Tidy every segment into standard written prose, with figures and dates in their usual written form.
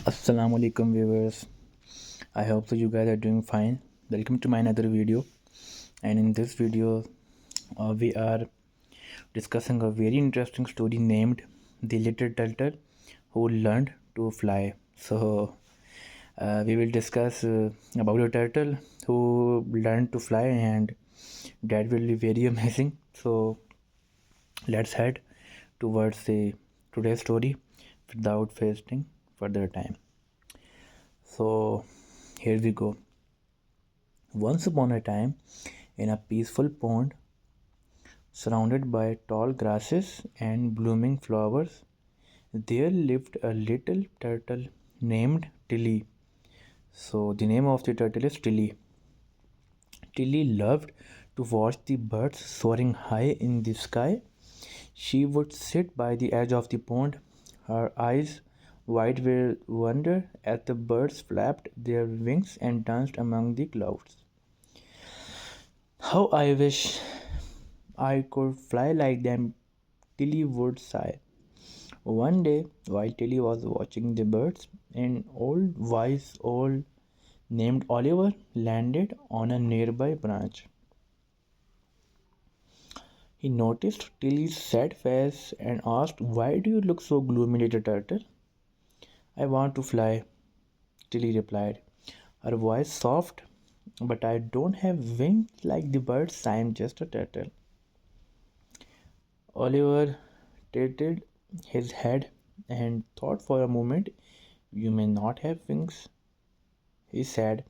Assalamu alaikum viewers. I hope that you guys are doing fine. Welcome to my another video. And in this video, we are discussing a very interesting story named "The Little Turtle Who Learned to Fly." We will discuss about a turtle who learned to fly, and that will be very amazing. So let's head towards the today's story without wasting further time. So here we go. Once upon a time, in a peaceful pond surrounded by tall grasses and blooming flowers, there lived a little turtle named Tilly. So, the name of the turtle is Tilly. Tilly loved to watch the birds soaring high in the sky. She would sit by the edge of the pond, her eyes wide with wonder as the birds flapped their wings and danced among the clouds. How I wish I could fly like them, Tilly would sigh. One day, while Tilly was watching the birds, an old wise owl named Oliver landed on a nearby branch. He noticed Tilly's sad face and asked, "Why do you look so gloomy, little turtle?" "I want to fly," Tilly replied, her voice soft. "But I don't have wings like the birds. I am just a turtle." Oliver tilted his head and thought for a moment. "You may not have wings," he said,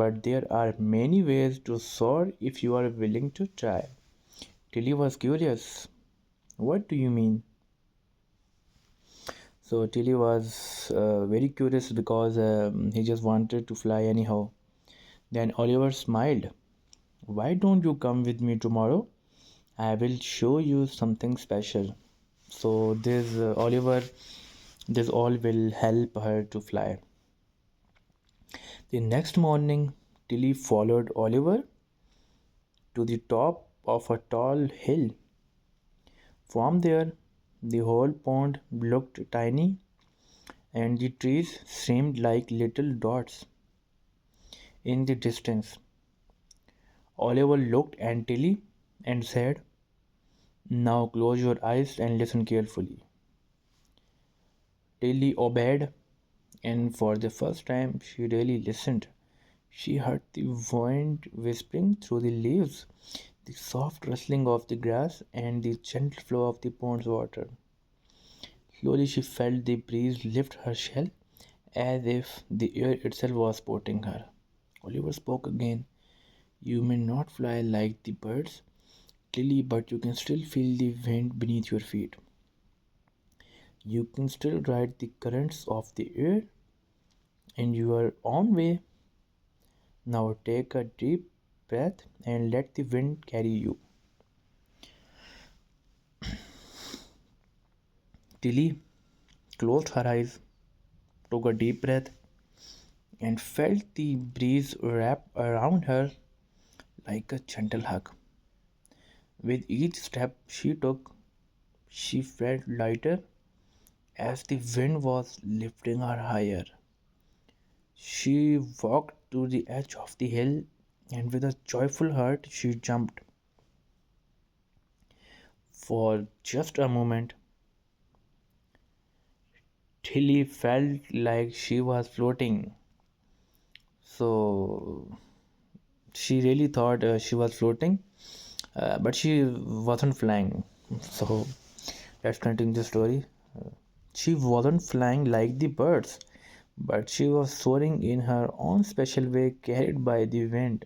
"but there are many ways to soar if you are willing to try." Tilly was curious. "What do you mean?" So Tilly was very curious because he just wanted to fly anyhow. Then Oliver smiled. "Why don't you come with me tomorrow? I will show you something special." So this Oliver, this all will help her to fly. The next morning, Tilly followed Oliver to the top of a tall hill. From there, the whole pond looked tiny, and the trees seemed like little dots in the distance. Oliver looked at Tilly and said, "Now close your eyes and listen carefully." Tilly obeyed, and for the first time she really listened. She heard the wind whispering through the leaves, the soft rustling of the grass, and the gentle flow of the pond's water. Slowly she felt the breeze lift her shell as if the air itself was supporting her. Oliver spoke again. "You may not fly like the birds, Tilly, but you can still feel the wind beneath your feet. You can still ride the currents of the air in your own way. Now take a deep breath and let the wind carry you." Tilly closed her eyes, took a deep breath, and felt the breeze wrap around her like a gentle hug. With each step she took, she felt lighter as the wind was lifting her higher. She walked to the edge of the hill, and with a joyful heart she jumped. For just a moment, Tilly felt like she was floating. So she really thought she was floating, but she wasn't flying. So let's continue the story. She wasn't flying like the birds, but she was soaring in her own special way, carried by the wind.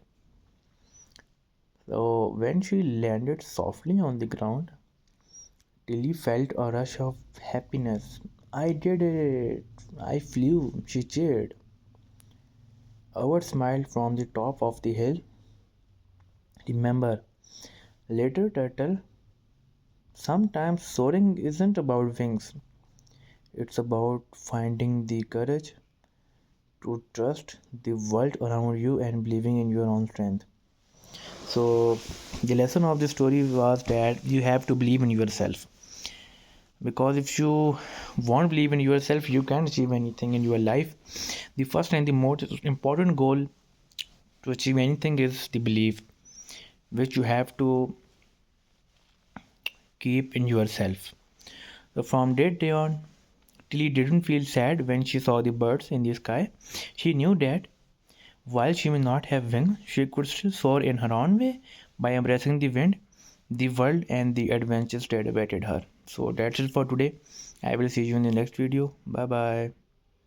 So when she landed softly on the ground, Tilly felt a rush of happiness. "I did it! I flew!" she cheered. Howard smiled from the top of the hill. "Remember, little turtle, sometimes soaring isn't about wings. It's about finding the courage to trust the world around you and believing in your own strength." So, the lesson of the story was that you have to believe in yourself. because if you won't believe in yourself, you can't achieve anything in your life. The first and the most important goal to achieve anything is the belief, which you have to keep in yourself. So from that day on, Tilly didn't feel sad when she saw the birds in the sky. She knew that while she may not have wings, she could still soar in her own way by embracing the wind, the world, and the adventures that awaited her. So that's it for today. I will see you in the next video. Bye bye.